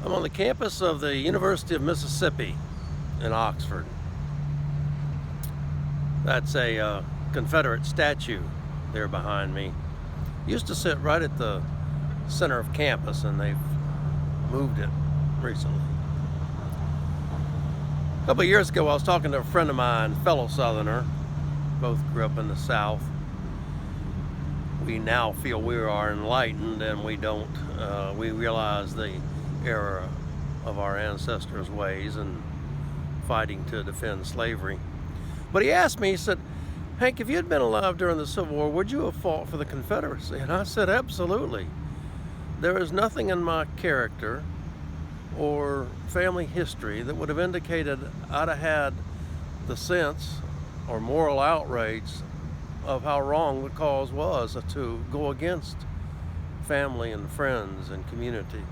I'm on the campus of the University of Mississippi in Oxford. That's a Confederate statue there behind me. Used to sit right at the center of campus, and they've moved it recently. A couple of years ago, I was talking to a friend of mine, fellow Southerner. Both grew up in the South. We now feel we are enlightened, and we don't. We realize the error of our ancestors' ways and fighting to defend slavery. But he asked me, he said, "Hank, if you had been alive during the Civil War, would you have fought for the Confederacy?" And I said, absolutely. There is nothing in my character or family history that would have indicated I'd have had the sense or moral outrage of how wrong the cause was to go against family and friends and community.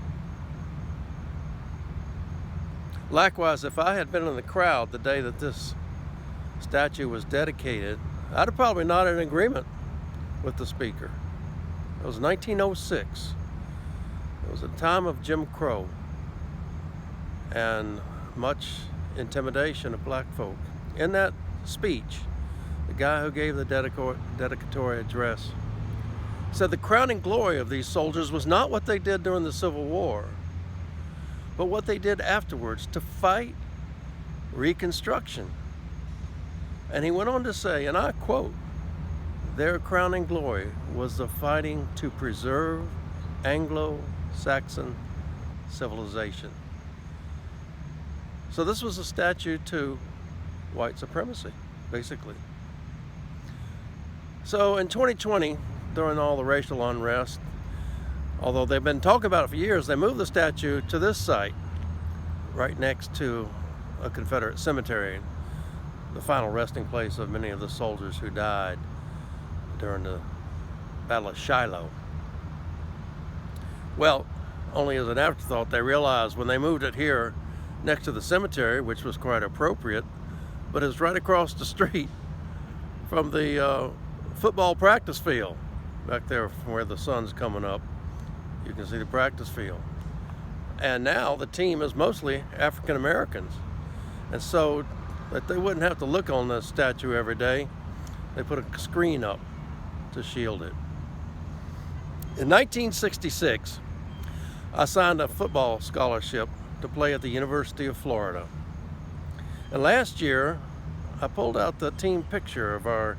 Likewise, if I had been in the crowd the day that this statue was dedicated, I'd have probably not in agreement with the speaker. It was 1906. It was a time of Jim Crow and much intimidation of black folk. In that speech, the guy who gave the dedicatory address said the crowning glory of these soldiers was not what they did during the Civil War, but what they did afterwards to fight Reconstruction. And he went on to say, and I quote, "Their crowning glory was the fighting to preserve Anglo-Saxon civilization." So this was a statue to white supremacy, basically. So in 2020, during all the racial unrest, although they've been talking about it for years, they moved the statue to this site, right next to a Confederate cemetery, the final resting place of many of the soldiers who died during the Battle of Shiloh. Well, only as an afterthought, they realized when they moved it here next to the cemetery, which was quite appropriate, but it's right across the street from the football practice field. Back there from where the sun's coming up, you can see the practice field. And now the team is mostly African Americans. And so that they wouldn't have to look on this statue every day, they put a screen up to shield it. In 1966, I signed a football scholarship to play at the University of Florida. And last year, I pulled out the team picture of our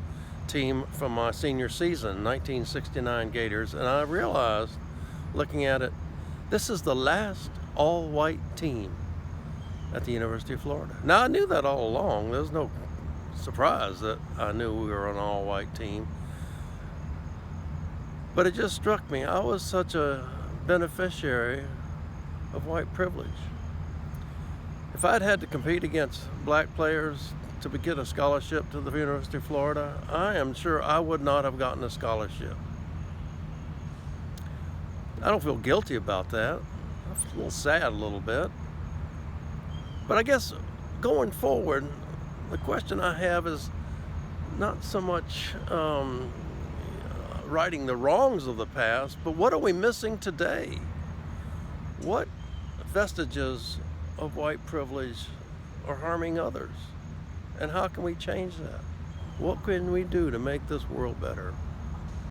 team from my senior season, 1969 Gators, and I realized, looking at it, this is the last all-white team at the University of Florida. Now, I knew that all along. There's no surprise that I knew we were an all-white team. But it just struck me, I was such a beneficiary of white privilege. If I'd had to compete against black players to get a scholarship to the University of Florida, I am sure I would not have gotten a scholarship. I don't feel guilty about that. I feel a little sad a little bit. But I guess going forward, the question I have is not so much righting the wrongs of the past, but what are we missing today? What vestiges of white privilege are harming others? And how can we change that? What can we do to make this world better?